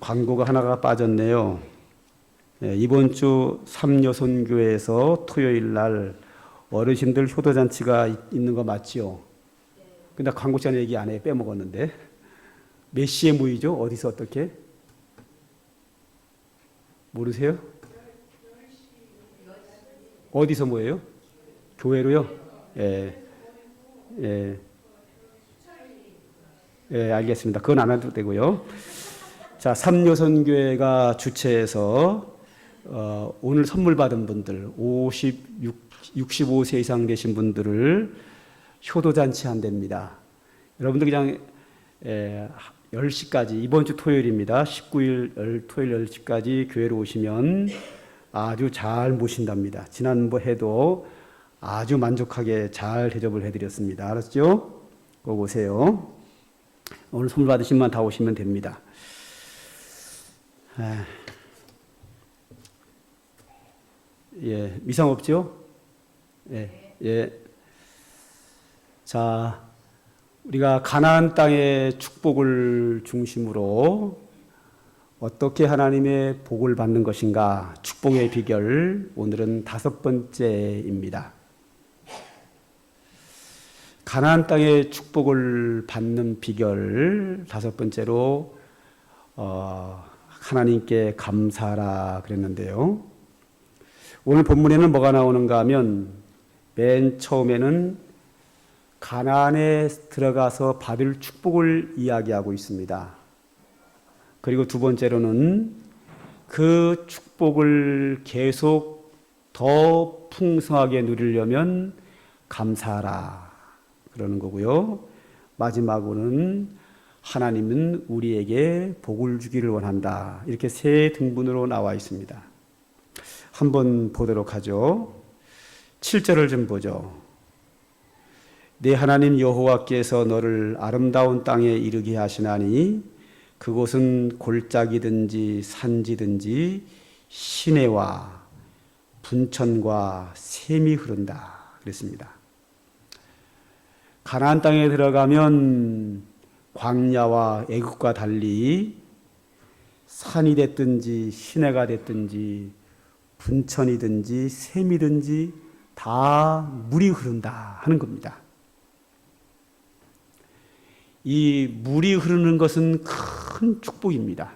광고가 하나가 빠졌네요. 이번 주 삼여선교회에서 토요일 날 어르신들 효도잔치가 있는 거 맞지요? 근데 광고 시간에 얘기 안 해. 빼먹었는데. 몇 시에 모이죠? 어디서 어떻게? 모르세요? 어디서 모여요? 교회로요? 예. 예. 예, 알겠습니다. 그건 안 해도 되고요. 자, 삼여선교회가 주최해서 오늘 선물 받은 분들 65세 이상 되신 분들을 효도잔치 한답니다. 여러분들 그냥 10시까지 이번 주 토요일입니다. 19일 토요일 10시까지 교회로 오시면 아주 잘 모신답니다. 지난번에도 아주 만족하게 잘 대접을 해드렸습니다. 알았죠? 꼭 오세요. 오늘 선물 받으신 분 다 오시면 됩니다. 예, 이상 없죠? 예, 예. 자, 우리가 가나안 땅의 축복을 중심으로 어떻게 하나님의 복을 받는 것인가? 축복의 비결, 오늘은 5번째입니다. 가나안 땅의 축복을 받는 비결 5번째로 하나님께 감사하라 그랬는데요. 오늘 본문에는 뭐가 나오는가 하면 맨 처음에는 가나안에 들어가서 받을 축복을 이야기하고 있습니다. 그리고 두 번째로는 그 축복을 계속 더 풍성하게 누리려면 감사하라 그러는 거고요. 마지막으로는 하나님은 우리에게 복을 주기를 원한다. 이렇게 세 등분으로 나와 있습니다. 한번 보도록 하죠. 7절을 좀 보죠. 내 하나님 여호와께서 너를 아름다운 땅에 이르게 하시나니 그곳은 골짜기든지 산지든지 시내와 분천과 샘이 흐른다 그랬습니다. 가나안 땅에 들어가면 광야와 애굽과 달리 산이 됐든지 시내가 됐든지 분천이든지 샘이든지 다 물이 흐른다 하는 겁니다. 이 물이 흐르는 것은 큰 축복입니다.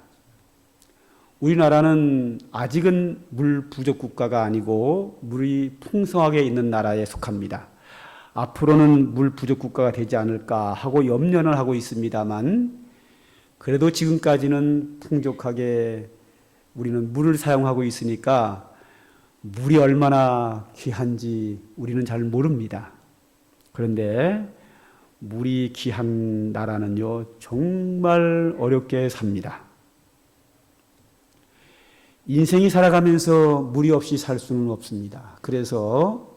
우리나라는 아직은 물 부족 국가가 아니고 물이 풍성하게 있는 나라에 속합니다. 앞으로는 물 부족 국가가 되지 않을까 하고 염려는 하고 있습니다만 그래도 지금까지는 풍족하게 우리는 물을 사용하고 있으니까 물이 얼마나 귀한지 우리는 잘 모릅니다. 그런데 물이 귀한 나라는요, 정말 어렵게 삽니다. 인생이 살아가면서 물이 없이 살 수는 없습니다. 그래서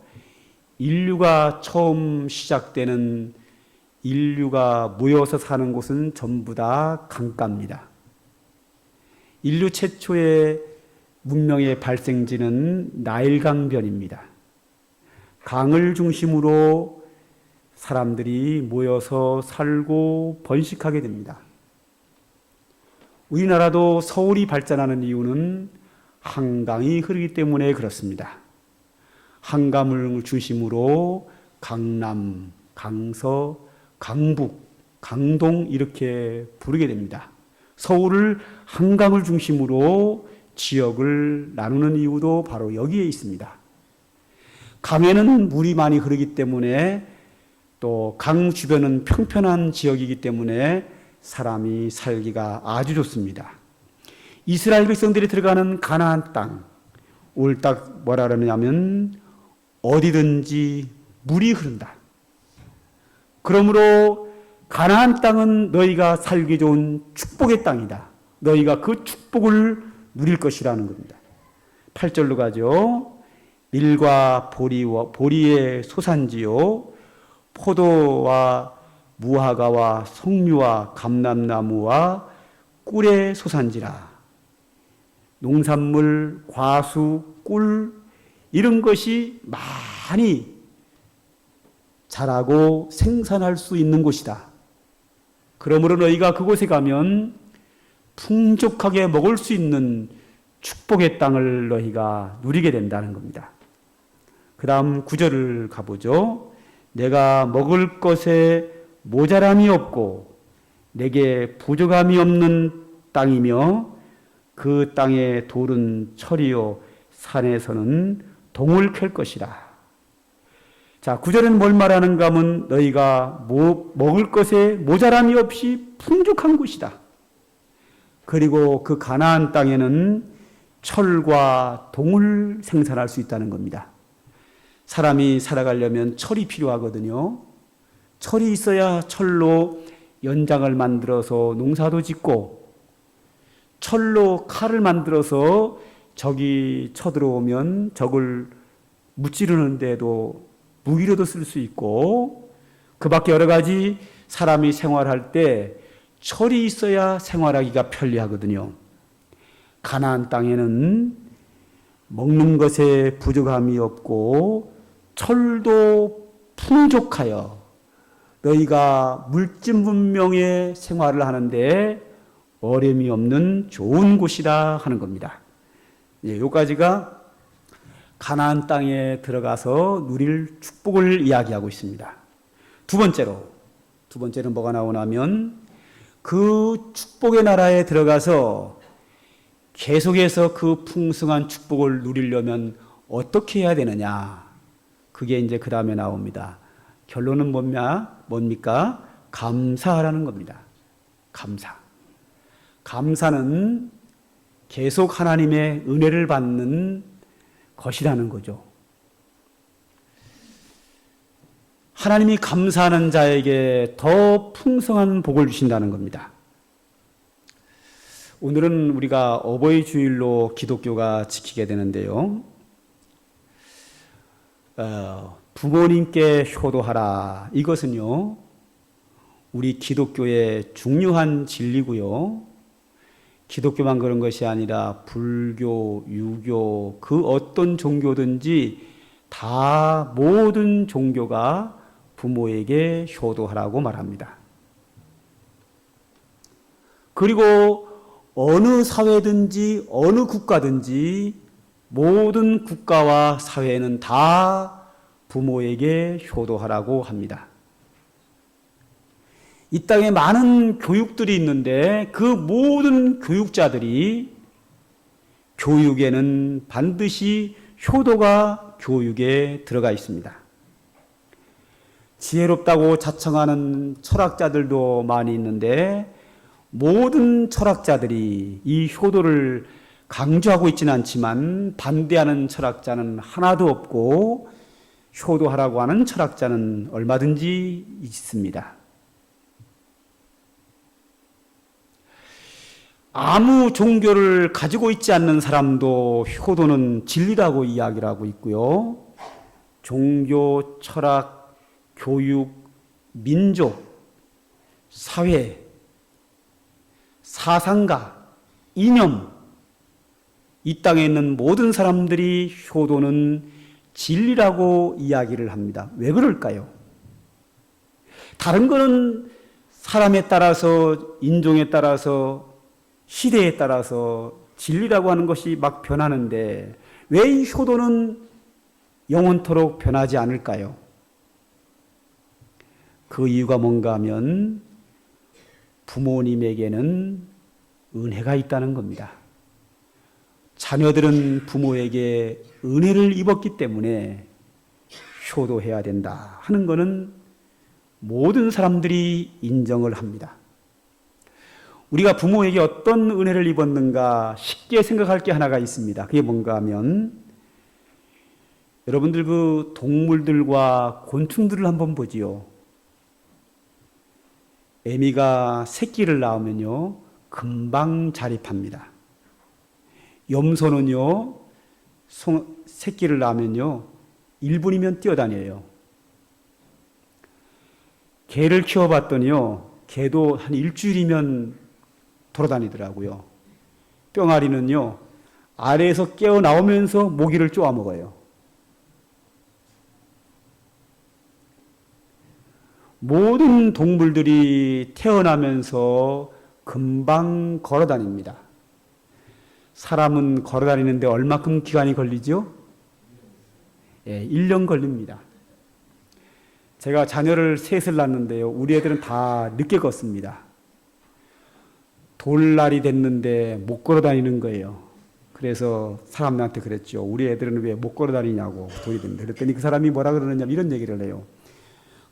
인류가 처음 시작되는 인류가 모여서 사는 곳은 전부 다 강가입니다. 인류 최초의 문명의 발생지는 나일강변입니다. 강을 중심으로 사람들이 모여서 살고 번식하게 됩니다. 우리나라도 서울이 발전하는 이유는 한강이 흐르기 때문에 그렇습니다. 한강을 중심으로 강남, 강서, 강북, 강동 이렇게 부르게 됩니다. 서울을 한강을 중심으로 지역을 나누는 이유도 바로 여기에 있습니다. 강에는 물이 많이 흐르기 때문에 또 강 주변은 평평한 지역이기 때문에 사람이 살기가 아주 좋습니다. 이스라엘 백성들이 들어가는 가나안 땅, 오늘 딱 뭐라 그러냐면 어디든지 물이 흐른다. 그러므로 가나안 땅은 너희가 살기 좋은 축복의 땅이다. 너희가 그 축복을 누릴 것이라는 겁니다. 8절로 가죠. 밀과 보리의 소산지요 포도와 무화과와 석류와 감람나무와 꿀의 소산지라. 농산물, 과수, 꿀 이런 것이 많이 자라고 생산할 수 있는 곳이다. 그러므로 너희가 그곳에 가면 풍족하게 먹을 수 있는 축복의 땅을 너희가 누리게 된다는 겁니다. 그 다음 9절을 가보죠. 내가 먹을 것에 모자람이 없고 내게 부족함이 없는 땅이며 그 땅의 돌은 철이요 산에서는 동을 캘 것이라. 자, 9절에는 뭘 말하는가 하면 너희가 먹을 것에 모자람이 없이 풍족한 곳이다. 그리고 그 가나안 땅에는 철과 동을 생산할 수 있다는 겁니다. 사람이 살아가려면 철이 필요하거든요. 철이 있어야 철로 연장을 만들어서 농사도 짓고 철로 칼을 만들어서 적이 쳐들어오면 적을 무찌르는 데도 무기로도 쓸 수 있고 그 밖에 여러 가지 사람이 생활할 때 철이 있어야 생활하기가 편리하거든요. 가나안 땅에는 먹는 것에 부족함이 없고 철도 풍족하여 너희가 물질 문명의 생활을 하는데 어려움이 없는 좋은 곳이다 하는 겁니다. 여기까지가 가나안 땅에 들어가서 누릴 축복을 이야기하고 있습니다. 두 번째는 뭐가 나오냐면 그 축복의 나라에 들어가서 계속해서 그 풍성한 축복을 누리려면 어떻게 해야 되느냐. 그게 이제 그 다음에 나옵니다. 결론은 뭡니까? 감사하라는 겁니다. 감사. 감사는 계속 하나님의 은혜를 받는 것이라는 거죠. 하나님이 감사하는 자에게 더 풍성한 복을 주신다는 겁니다. 오늘은 우리가 어버이 주일로 기독교가 지키게 되는데요. 부모님께 효도하라. 이것은요, 우리 기독교의 중요한 진리고요. 기독교만 그런 것이 아니라 불교, 유교, 그 어떤 종교든지 다 모든 종교가 부모에게 효도하라고 말합니다. 그리고 어느 사회든지 어느 국가든지 모든 국가와 사회는 다 부모에게 효도하라고 합니다. 이 땅에 많은 교육들이 있는데 그 모든 교육자들이 교육에는 반드시 효도가 교육에 들어가 있습니다. 지혜롭다고 자청하는 철학자들도 많이 있는데 모든 철학자들이 이 효도를 강조하고 있지는 않지만 반대하는 철학자는 하나도 없고 효도하라고 하는 철학자는 얼마든지 있습니다. 아무 종교를 가지고 있지 않는 사람도 효도는 진리라고 이야기를 하고 있고요. 종교, 철학, 교육, 민족, 사회, 사상가, 이념, 이 땅에 있는 모든 사람들이 효도는 진리라고 이야기를 합니다. 왜 그럴까요? 다른 거는 사람에 따라서, 인종에 따라서, 시대에 따라서 진리라고 하는 것이 막 변하는데 왜 이 효도는 영원토록 변하지 않을까요? 그 이유가 뭔가 하면 부모님에게는 은혜가 있다는 겁니다. 자녀들은 부모에게 은혜를 입었기 때문에 효도해야 된다 하는 것은 모든 사람들이 인정을 합니다. 우리가 부모에게 어떤 은혜를 입었는가 쉽게 생각할 게 하나가 있습니다. 그게 뭔가 하면 여러분들 그 동물들과 곤충들을 한번 보지요. 애미가 새끼를 낳으면요 금방 자립합니다. 염소는요 새끼를 낳으면요 1분이면 뛰어다녀요. 개를 키워봤더니요 개도 한 일주일이면 돌아다니더라고요. 뿅아리는요 아래에서 깨어나오면서 모기를 쪼아 먹어요. 모든 동물들이 태어나면서 금방 걸어 다닙니다. 사람은 걸어 다니는데 얼마큼 기간이 걸리죠? 1년 걸립니다. 제가 자녀를 셋을 낳았는데요. 우리 애들은 다 늦게 걷습니다. 돌날이 됐는데 못 걸어 다니는 거예요. 그래서 사람들한테 그랬죠. 우리 애들은 왜 못 걸어 다니냐고, 돌이 됐는데. 그랬더니 그 사람이 뭐라 그러느냐, 이런 얘기를 해요.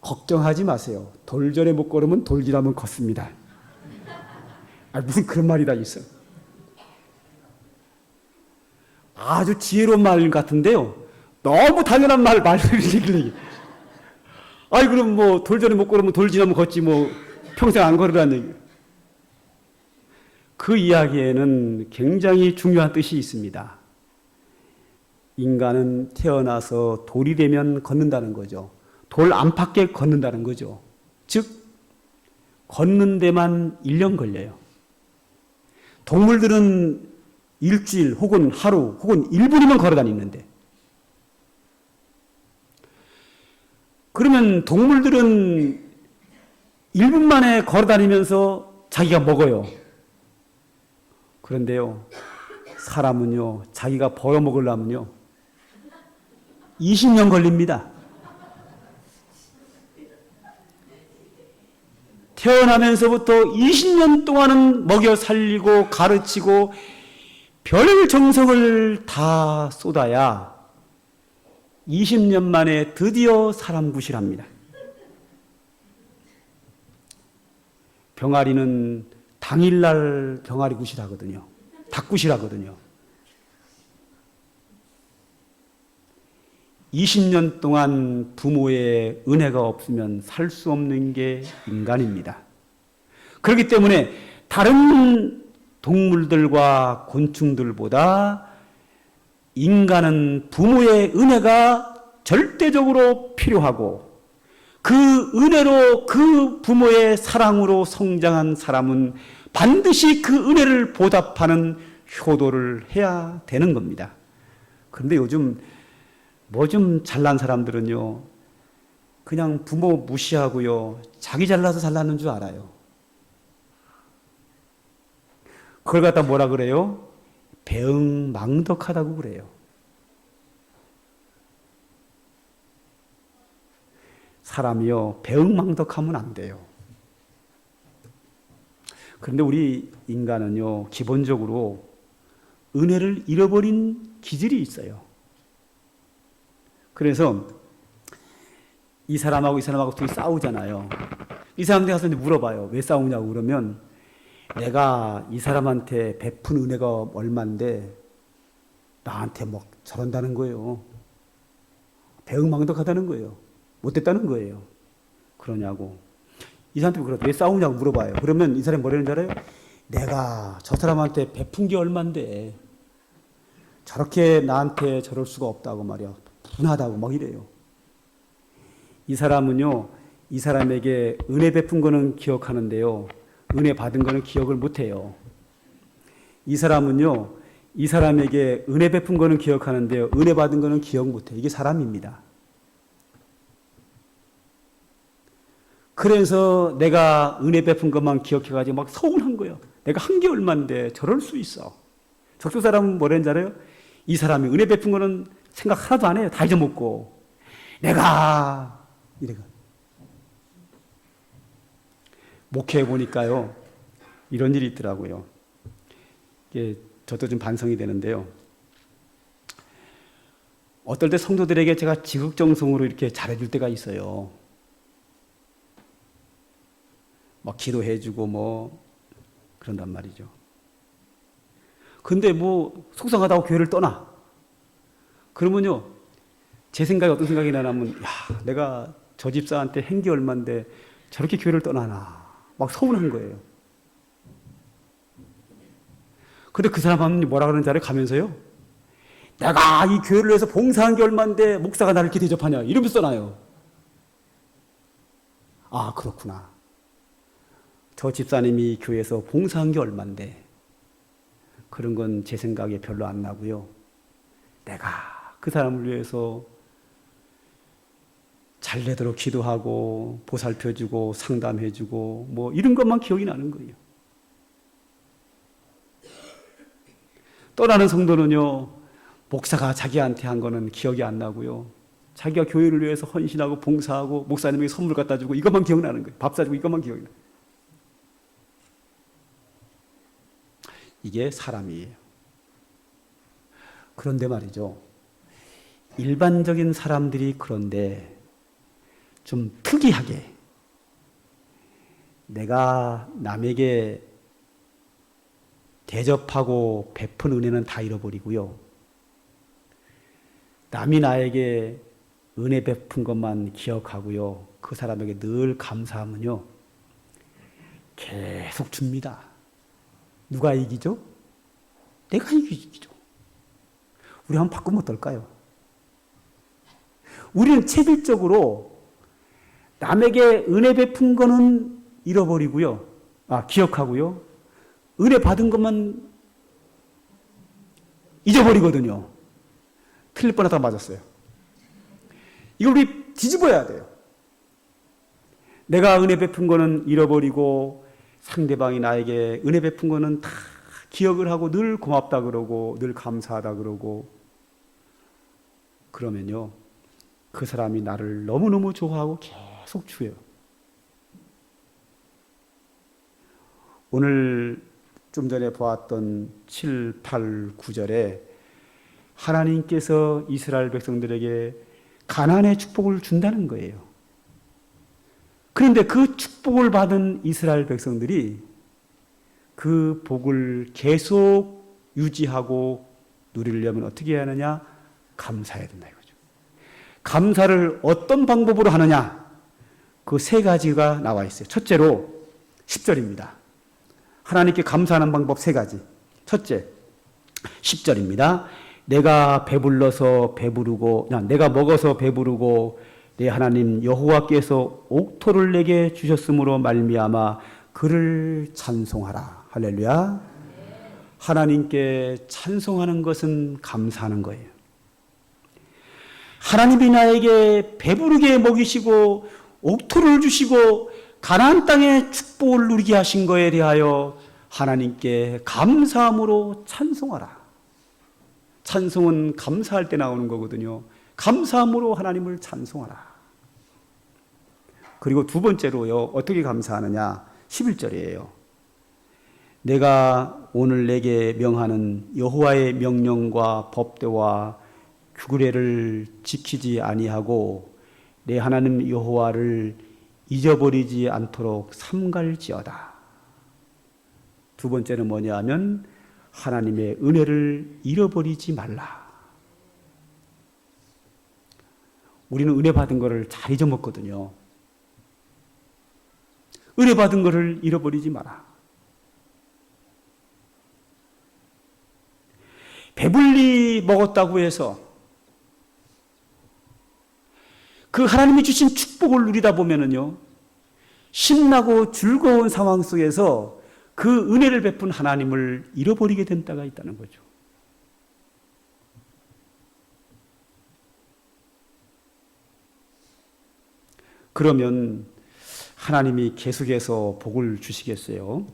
걱정하지 마세요. 돌전에 못 걸으면 돌지나면 걷습니다. 무슨 그런 말이 다 있어. 아주 지혜로운 말 같은데요. 너무 당연한 말을 얘기를. 그럼 뭐 돌전에 못 걸으면 돌지나면 걷지 뭐 평생 안 걸으라는 얘기. 그 이야기에는 굉장히 중요한 뜻이 있습니다. 인간은 태어나서 돌이 되면 걷는다는 거죠. 돌 안팎에 걷는다는 거죠. 즉 걷는 데만 1년 걸려요. 동물들은 일주일 혹은 하루 혹은 1분이면 걸어 다니는데, 그러면 동물들은 1분 만에 걸어 다니면서 자기가 먹어요. 그런데요, 사람은요, 자기가 벌어먹으려면요 20년 걸립니다. 태어나면서부터 20년 동안은 먹여 살리고 가르치고 별 정성을 다 쏟아야 20년 만에 드디어 사람 구실합니다. 병아리는 당일날 병아리 구실하거든요. 닭 구실하거든요. 20년 동안 부모의 은혜가 없으면 살 수 없는 게 인간입니다. 그렇기 때문에 다른 동물들과 곤충들보다 인간은 부모의 은혜가 절대적으로 필요하고, 그 은혜로, 그 부모의 사랑으로 성장한 사람은 반드시 그 은혜를 보답하는 효도를 해야 되는 겁니다. 그런데 요즘 뭐 좀 잘난 사람들은요, 그냥 부모 무시하고요, 자기 잘나서 잘나는 줄 알아요. 그걸 갖다 뭐라 그래요? 배응망덕하다고 그래요. 사람이요, 배응망덕하면 안 돼요. 그런데 우리 인간은요, 기본적으로 은혜를 잃어버린 기질이 있어요. 그래서 이 사람하고 둘이 싸우잖아요. 이 사람한테 가서 물어봐요. 왜 싸우냐고. 그러면 내가 이 사람한테 베푼 은혜가 얼만데 나한테 뭐 저런다는 거예요. 배응망덕하다는 거예요. 못됐다는 거예요. 그러냐고. 이 사람한테 그래, 왜 싸우냐고 물어봐요. 그러면 이 사람이 뭐라는 줄 알아요? 내가 저 사람한테 베푼 게 얼만데 저렇게 나한테 저럴 수가 없다고 말이야. 분하다고 막 이래요. 이 사람은요, 이 사람에게 은혜 베푼 거는 기억하는데요, 은혜 받은 거는 기억을 못해요. 이 사람은요, 이 사람에게 은혜 베푼 거는 기억하는데요, 은혜 받은 거는 기억 못해요. 이게 사람입니다. 그래서 내가 은혜 베푼 것만 기억해가지고 막 서운한 거예요. 내가 한 게 얼만데 저럴 수 있어. 적조 사람은 뭐라는 줄 알아요? 이 사람이 은혜 베푼 거는 생각 하나도 안 해요. 다 잊어먹고. 내가 이래가. 목회해 보니까요, 이런 일이 있더라고요. 이게 저도 좀 반성이 되는데요. 어떨 때 성도들에게 제가 지극정성으로 이렇게 잘해줄 때가 있어요. 막 기도해주고 뭐 그런단 말이죠. 근데 뭐 속상하다고 교회를 떠나. 그러면요, 제 생각에 어떤 생각이 나냐면, 야, 내가 저 집사한테 한 게 얼만데 저렇게 교회를 떠나나. 막 서운한 거예요. 근데 그 사람은 뭐라 그러는 줄 알아요? 가면서요, 내가 이 교회를 위해서 봉사한 게 얼만데 목사가 나를 이렇게 대접하냐. 이러면서 떠나요. 아, 그렇구나. 저 집사님이 교회에서 봉사한 게 얼만데. 그런 건 제 생각에 별로 안 나고요. 내가 그 사람을 위해서 잘 되도록 기도하고 보살펴주고 상담해주고 뭐 이런 것만 기억이 나는 거예요. 떠나는 성도는요, 목사가 자기한테 한 거는 기억이 안 나고요. 자기가 교회를 위해서 헌신하고 봉사하고 목사님에게 선물 갖다 주고 이것만 기억나는 거예요. 밥 사주고 이것만 기억이 나요. 이게 사람이에요. 그런데 말이죠. 일반적인 사람들이 그런데 좀 특이하게 내가 남에게 대접하고 베푼 은혜는 다 잃어버리고요. 남이 나에게 은혜 베푼 것만 기억하고요. 그 사람에게 늘 감사하면요. 계속 줍니다. 누가 이기죠? 내가 이기죠. 우리 한번 바꾸면 어떨까요? 우리는 체질적으로 남에게 은혜 베푼 거는 잃어버리고요. 기억하고요. 은혜 받은 것만 잊어버리거든요. 틀릴 뻔하다가 맞았어요. 이걸 우리 뒤집어야 돼요. 내가 은혜 베푼 거는 잃어버리고 상대방이 나에게 은혜 베푼 거는 다 기억을 하고 늘 고맙다 그러고 늘 감사하다 그러고 그러면요. 그 사람이 나를 너무너무 좋아하고 계속 줘요. 오늘 좀 전에 보았던 7, 8, 9절에 하나님께서 이스라엘 백성들에게 가나안의 축복을 준다는 거예요. 그런데 그 축복을 받은 이스라엘 백성들이 그 복을 계속 유지하고 누리려면 어떻게 해야 하느냐? 감사해야 된다 이거죠. 감사를 어떤 방법으로 하느냐? 그 세 가지가 나와 있어요. 첫째로 10절입니다. 하나님께 감사하는 방법 세 가지. 첫째, 10절입니다. 내가 배불러서 배부르고, 내가 먹어서 배부르고 내 하나님 여호와께서 옥토를 내게 주셨으므로 말미암아 그를 찬송하라. 할렐루야. 하나님께 찬송하는 것은 감사하는 거예요. 하나님이 나에게 배부르게 먹이시고 옥토를 주시고 가나안 땅의 축복을 누리게 하신 것에 대하여 하나님께 감사함으로 찬송하라. 찬송은 감사할 때 나오는 거거든요. 감사함으로 하나님을 찬송하라. 그리고 두 번째로요. 어떻게 감사하느냐? 11절이에요. 내가 오늘 내게 명하는 여호와의 명령과 법도와 규례를 지키지 아니하고 내 하나님 여호와를 잊어버리지 않도록 삼갈지어다. 두 번째는 뭐냐 하면 하나님의 은혜를 잃어버리지 말라. 우리는 은혜 받은 것을 잘 잊어먹거든요. 은혜 받은 것을 잃어버리지 마라. 배불리 먹었다고 해서 그 하나님이 주신 축복을 누리다 보면은요, 신나고 즐거운 상황 속에서 그 은혜를 베푼 하나님을 잃어버리게 된 때가 있다는 거죠. 그러면 하나님이 계속해서 복을 주시겠어요?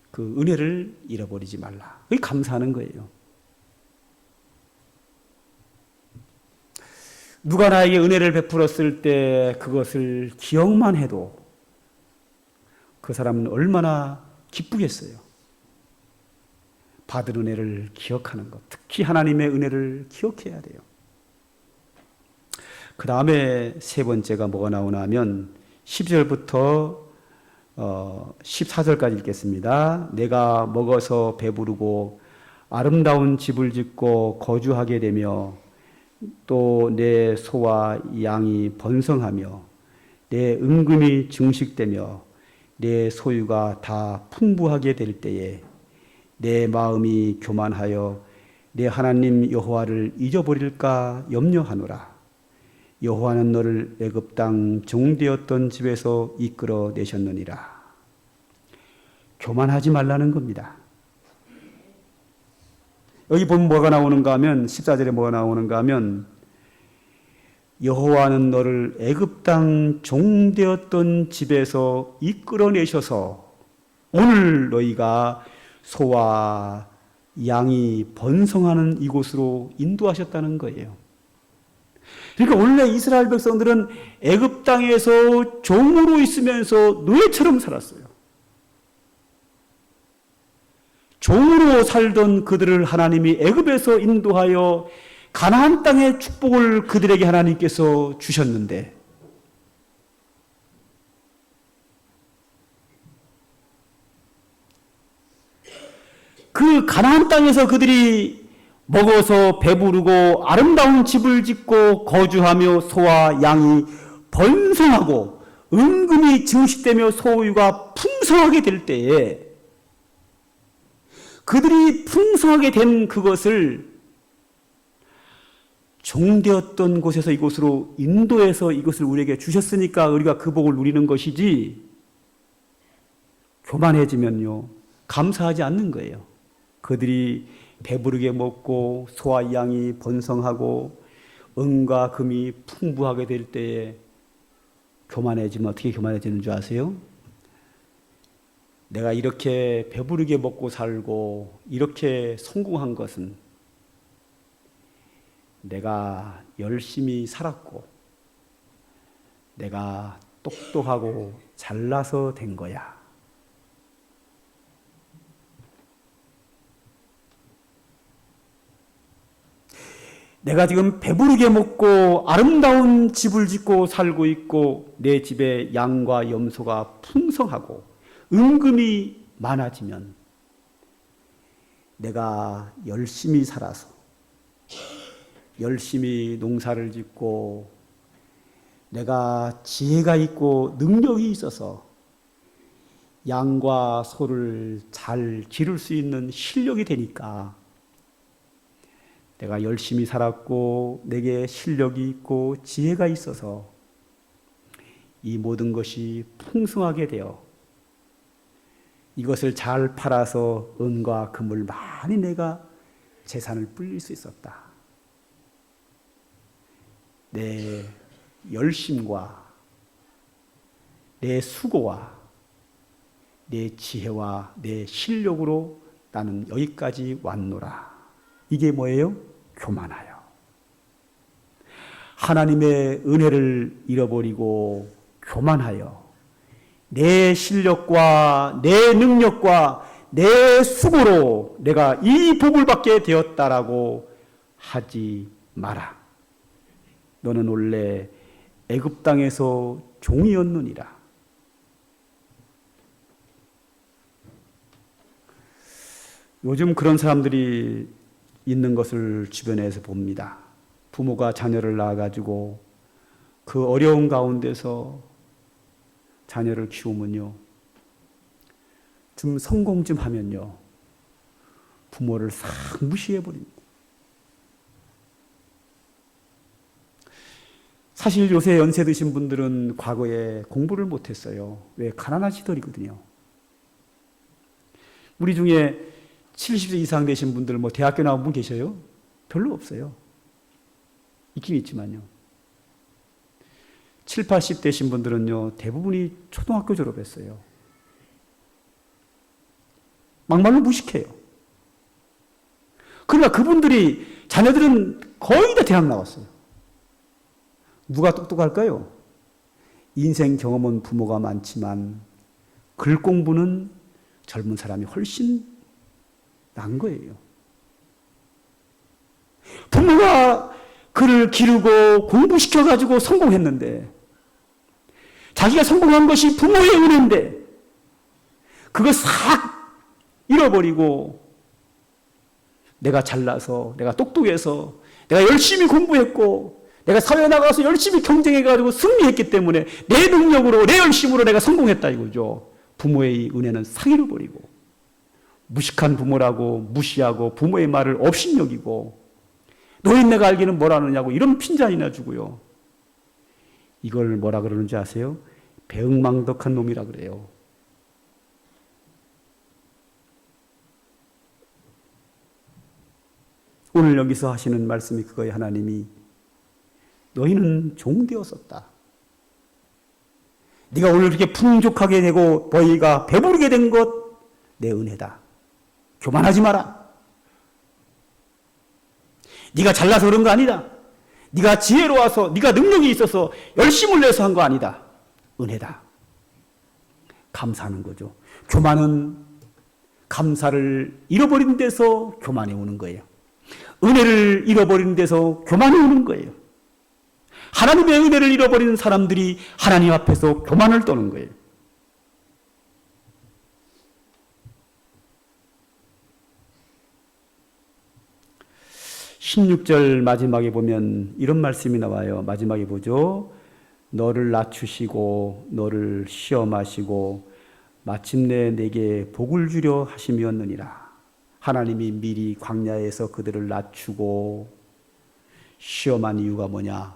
그 은혜를 잃어버리지 말라. 그게 감사하는 거예요. 누가 나에게 은혜를 베풀었을 때 그것을 기억만 해도 그 사람은 얼마나 기쁘겠어요. 받은 은혜를 기억하는 것, 특히 하나님의 은혜를 기억해야 돼요. 그 다음에 세 번째가 뭐가 나오나 하면 12절부터 14절까지 읽겠습니다. 내가 먹어서 배부르고 아름다운 집을 짓고 거주하게 되며 또 내 소와 양이 번성하며 내 은금이 증식되며 내 소유가 다 풍부하게 될 때에 내 마음이 교만하여 내 하나님 여호와를 잊어버릴까 염려하노라. 여호와는 너를 애굽 땅 종되었던 집에서 이끌어 내셨느니라. 교만하지 말라는 겁니다. 여기 보면 뭐가 나오는가 하면 14절에 뭐가 나오는가 하면 여호와는 너를 애굽 땅 종되었던 집에서 이끌어내셔서 오늘 너희가 소와 양이 번성하는 이곳으로 인도하셨다는 거예요. 그러니까 원래 이스라엘 백성들은 애굽 땅에서 종으로 있으면서 노예처럼 살았어요. 종으로 살던 그들을 하나님이 애굽에서 인도하여 가나안 땅의 축복을 그들에게 하나님께서 주셨는데, 그 가나안 땅에서 그들이 먹어서 배부르고 아름다운 집을 짓고 거주하며 소와 양이 번성하고 은근히 증식되며 소유가 풍성하게 될 때에, 그들이 풍성하게 된 그것을 종되었던 곳에서 이곳으로 인도해서 이것을 우리에게 주셨으니까 우리가 그 복을 누리는 것이지, 교만해지면요 감사하지 않는 거예요. 그들이 배부르게 먹고 소와 양이 번성하고 은과 금이 풍부하게 될 때에 교만해지면 어떻게 교만해지는 줄 아세요? 내가 이렇게 배부르게 먹고 살고 이렇게 성공한 것은 내가 열심히 살았고 내가 똑똑하고 잘나서 된 거야. 내가 지금 배부르게 먹고 아름다운 집을 짓고 살고 있고 내 집에 양과 염소가 풍성하고 은금이 많아지면 내가 열심히 살아서 열심히 농사를 짓고 내가 지혜가 있고 능력이 있어서 양과 소를 잘 기를 수 있는 실력이 되니까 내가 열심히 살았고 내게 실력이 있고 지혜가 있어서 이 모든 것이 풍성하게 되어 이것을 잘 팔아서 은과 금을 많이 내가 재산을 불릴 수 있었다. 내 열심과 내 수고와 내 지혜와 내 실력으로 나는 여기까지 왔노라. 이게 뭐예요? 교만하여. 하나님의 은혜를 잃어버리고 교만하여 내 실력과 내 능력과 내 수고로 내가 이 복을 받게 되었다라고 하지 마라. 너는 원래 애굽 땅에서 종이었느니라. 요즘 그런 사람들이 있는 것을 주변에서 봅니다. 부모가 자녀를 낳아가지고 그 어려운 가운데서 자녀를 키우면요, 좀 성공 좀 하면요, 부모를 싹 무시해버립니다. 사실 요새 연세 드신 분들은 과거에 공부를 못했어요. 왜? 가난한 시절이거든요. 우리 중에 70세 이상 되신 분들 뭐 대학교 나온 분 계셔요? 별로 없어요. 있긴 있지만요. 7, 80 되신 분들은요 대부분이 초등학교 졸업했어요. 막말로 무식해요. 그러니까 그분들이 자녀들은 거의 다 대학 나왔어요. 누가 똑똑할까요? 인생 경험은 부모가 많지만 글 공부는 젊은 사람이 훨씬 난 거예요. 부모가 그를 기르고 공부시켜가지고 성공했는데, 자기가 성공한 것이 부모의 은혜인데 그거 싹 잃어버리고 내가 잘나서, 내가 똑똑해서, 내가 열심히 공부했고 내가 사회에 나가서 열심히 경쟁해가지고 승리했기 때문에 내 능력으로 내 열심으로 내가 성공했다 이거죠. 부모의 은혜는 싹 잃어버리고 무식한 부모라고 무시하고 부모의 말을 업신여기고 노인네가 알기는 뭐라느냐고 이런 핀잔이나 주고요. 이걸 뭐라 그러는지 아세요? 배응망덕한 놈이라 그래요. 오늘 여기서 하시는 말씀이 그거예요. 하나님이 너희는 종되었었다. 네가 오늘 그렇게 풍족하게 되고 너희가 배부르게 된 것 내 은혜다. 교만하지 마라. 네가 잘나서 그런 거 아니다. 네가 지혜로워서, 네가 능력이 있어서 열심을 내서 한 거 아니다. 은혜다. 감사하는 거죠. 교만은 감사를 잃어버린 데서 교만이 오는 거예요. 은혜를 잃어버린 데서 교만이 오는 거예요. 하나님의 은혜를 잃어버리는 사람들이 하나님 앞에서 교만을 떠는 거예요. (16절) 마지막에 보면 이런 말씀이 나와요. 마지막에 보죠. 너를 낮추시고 너를 시험하시고 마침내 내게 복을 주려 하심이었느니라. 하나님이 미리 광야에서 그들을 낮추고 시험한 이유가 뭐냐?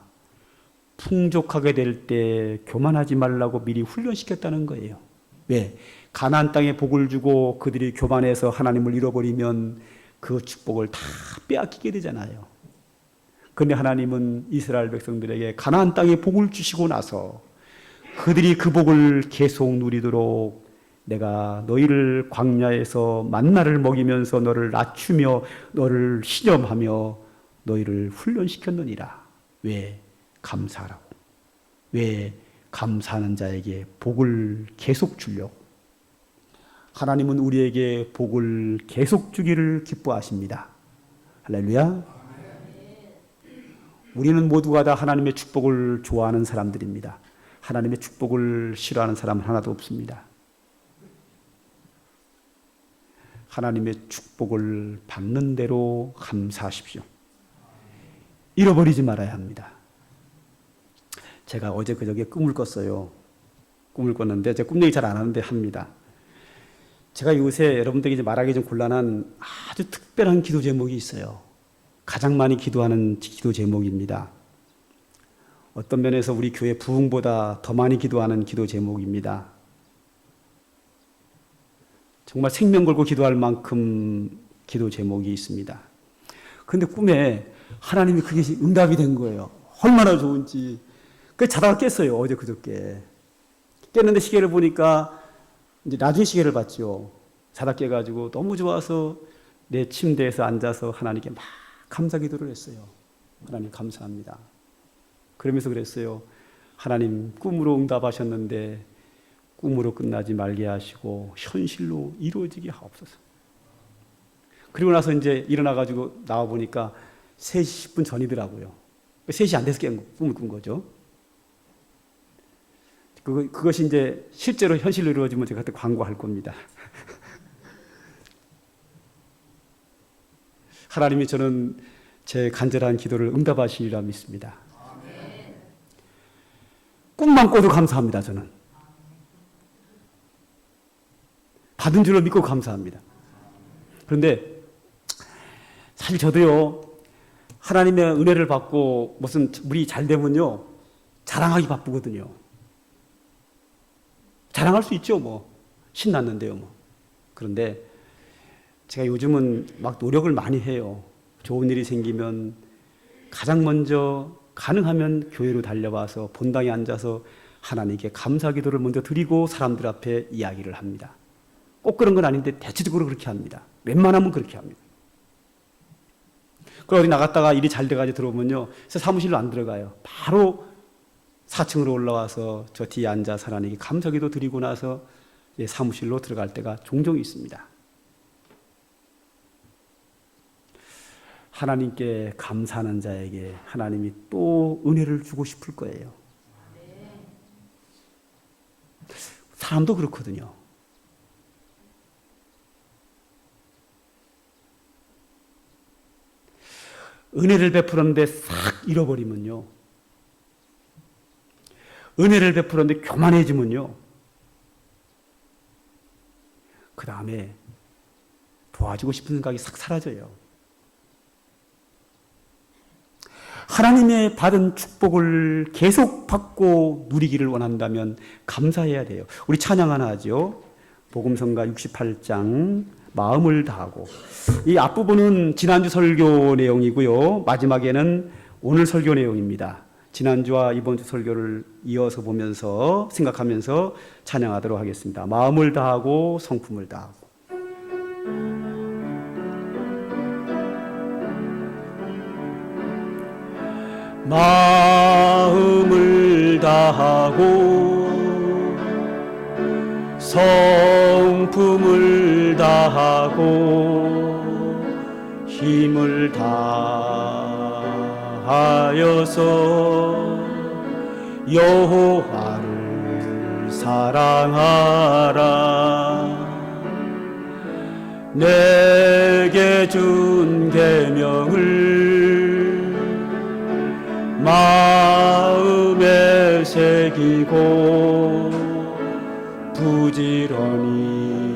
풍족하게 될 때 교만하지 말라고 미리 훈련시켰다는 거예요. 왜? 가나안 땅에 복을 주고 그들이 교만해서 하나님을 잃어버리면 그 축복을 다 빼앗기게 되잖아요. 그런데 하나님은 이스라엘 백성들에게 가나안 땅에 복을 주시고 나서 그들이 그 복을 계속 누리도록 내가 너희를 광야에서 만나를 먹이면서 너를 낮추며 너를 시험하며 너희를 훈련시켰느니라. 왜? 감사하라고. 왜? 감사하는 자에게 복을 계속 주려고. 하나님은 우리에게 복을 계속 주기를 기뻐하십니다. 할렐루야. 우리는 모두가 다 하나님의 축복을 좋아하는 사람들입니다. 하나님의 축복을 싫어하는 사람은 하나도 없습니다. 하나님의 축복을 받는 대로 감사하십시오. 잃어버리지 말아야 합니다. 제가 어제 그저께 꿈을 꿨어요. 꿈을 꿨는데 제가 꿈 얘기 잘 안 하는데 합니다. 제가 요새 여러분들에게 이제 말하기 좀 곤란한 아주 특별한 기도 제목이 있어요. 가장 많이 기도하는 기도 제목입니다. 어떤 면에서 우리 교회 부흥보다 더 많이 기도하는 기도 제목입니다. 정말 생명 걸고 기도할 만큼 기도 제목이 있습니다. 그런데 꿈에 하나님이 그게 응답이 된 거예요. 얼마나 좋은지. 그래서 자다가 깼어요. 어제 그저께. 깼는데 시계를 보니까 이제 나중에 시계를 봤죠. 자다 깨가지고 너무 좋아서 내 침대에서 앉아서 하나님께 막 감사 기도를 했어요. 하나님 감사합니다. 그러면서 그랬어요. 하나님 꿈으로 응답하셨는데 꿈으로 끝나지 말게 하시고 현실로 이루어지게 하옵소서. 그리고 나서 이제 일어나가지고 나와보니까 3시 10분 전이더라고요. 3시 안 돼서 꿈을 꾼 거죠. 그것이 이제 실제로 현실로 이루어지면 제가 그때 광고할 겁니다. 하나님이 저는 제 간절한 기도를 응답하시리라 믿습니다. 꿈만 꿔도 감사합니다. 저는 받은 줄을 믿고 감사합니다. 그런데 사실 저도요, 하나님의 은혜를 받고 무슨 우리 잘 되면요 자랑하기 바쁘거든요. 자랑할 수 있죠, 뭐 신났는데요, 뭐. 그런데 제가 요즘은 막 노력을 많이 해요. 좋은 일이 생기면 가장 먼저 가능하면 교회로 달려와서 본당에 앉아서 하나님께 감사 기도를 먼저 드리고 사람들 앞에 이야기를 합니다. 꼭 그런 건 아닌데 대체적으로 그렇게 합니다. 웬만하면 그렇게 합니다. 그리고 어디 나갔다가 일이 잘 돼가지고 들어오면요, 사무실로 안 들어가요. 바로 4층으로 올라와서 저 뒤에 앉아서 하나님께 감사기도 드리고 나서 사무실로 들어갈 때가 종종 있습니다. 하나님께 감사하는 자에게 하나님이 또 은혜를 주고 싶을 거예요. 사람도 그렇거든요. 은혜를 베풀었는데 싹 잃어버리면요, 은혜를 베풀었는데 교만해지면요, 그 다음에 도와주고 싶은 생각이 싹 사라져요. 하나님의 받은 축복을 계속 받고 누리기를 원한다면 감사해야 돼요. 우리 찬양 하나 하죠. 복음성가 68장 마음을 다하고. 이 앞부분은 지난주 설교 내용이고요, 마지막에는 오늘 설교 내용입니다. 지난주와 이번주 설교를 이어서 보면서 생각하면서 찬양하도록 하겠습니다. 마음을 다하고 성품을 다하고. 마음을 다하고 성품을 다하고 힘을 다하여서 여호와를 사랑하라. 내게 준 계명을 마음에 새기고 부지런히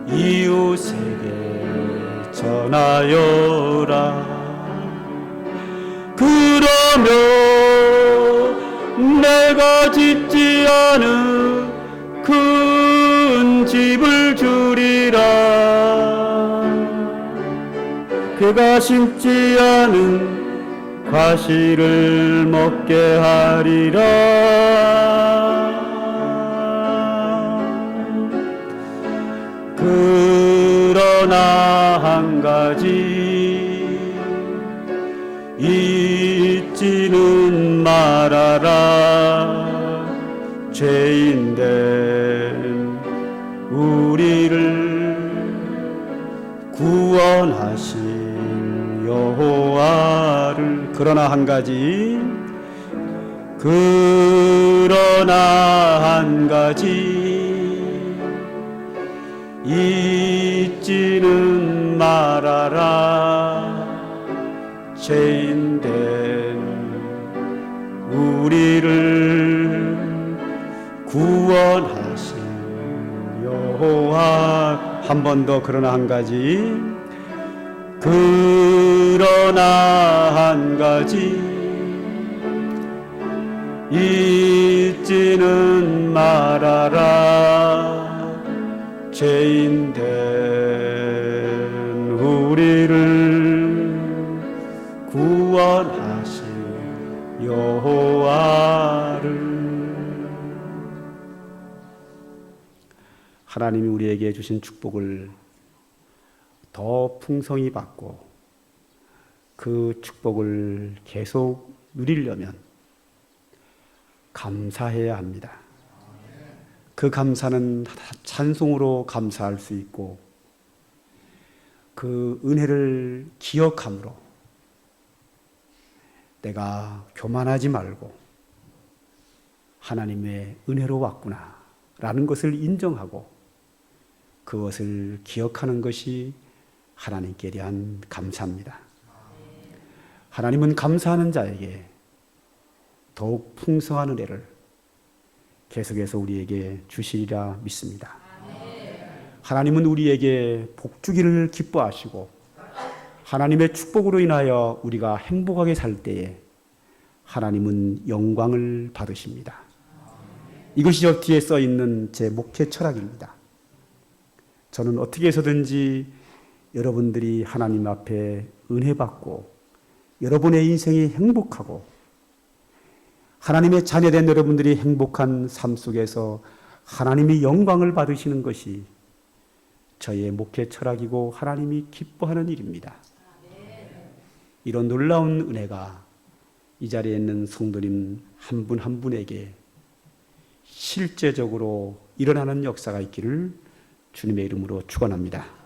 이웃에게 전하여라. 그러면 내가 짓지 않은 큰 집을 주리라. 그가 심지 않은 과실을 먹게 하리라. 그러나 한 가지 잊지는 말아라. 죄인된 우리를 구원하신 여호와를. 그러나 한 가지 잊지는 말아라. 죄인된 우리를 구원하신 여호와. 한 번 더. 그러나 한 가지 잊지는 말아라. 죄인된 우리를 구원하신 여호와를. 하나님이 우리에게 주신 축복을 더 풍성히 받고 그 축복을 계속 누리려면 감사해야 합니다. 그 감사는 찬송으로 감사할 수 있고 그 은혜를 기억함으로 내가 교만하지 말고 하나님의 은혜로 왔구나 라는 것을 인정하고 그것을 기억하는 것이 하나님께 대한 감사입니다. 하나님은 감사하는 자에게 더욱 풍성한 은혜를 계속해서 우리에게 주시리라 믿습니다. 하나님은 우리에게 복주기를 기뻐하시고 하나님의 축복으로 인하여 우리가 행복하게 살 때에 하나님은 영광을 받으십니다. 이것이 저 뒤에 써 있는 제 목회 철학입니다. 저는 어떻게 해서든지 여러분들이 하나님 앞에 은혜 받고 여러분의 인생이 행복하고 하나님의 자녀된 여러분들이 행복한 삶 속에서 하나님이 영광을 받으시는 것이 저의 목회 철학이고 하나님이 기뻐하는 일입니다. 이런 놀라운 은혜가 이 자리에 있는 성도님 한 분 한 분에게 실제적으로 일어나는 역사가 있기를 주님의 이름으로 축원합니다.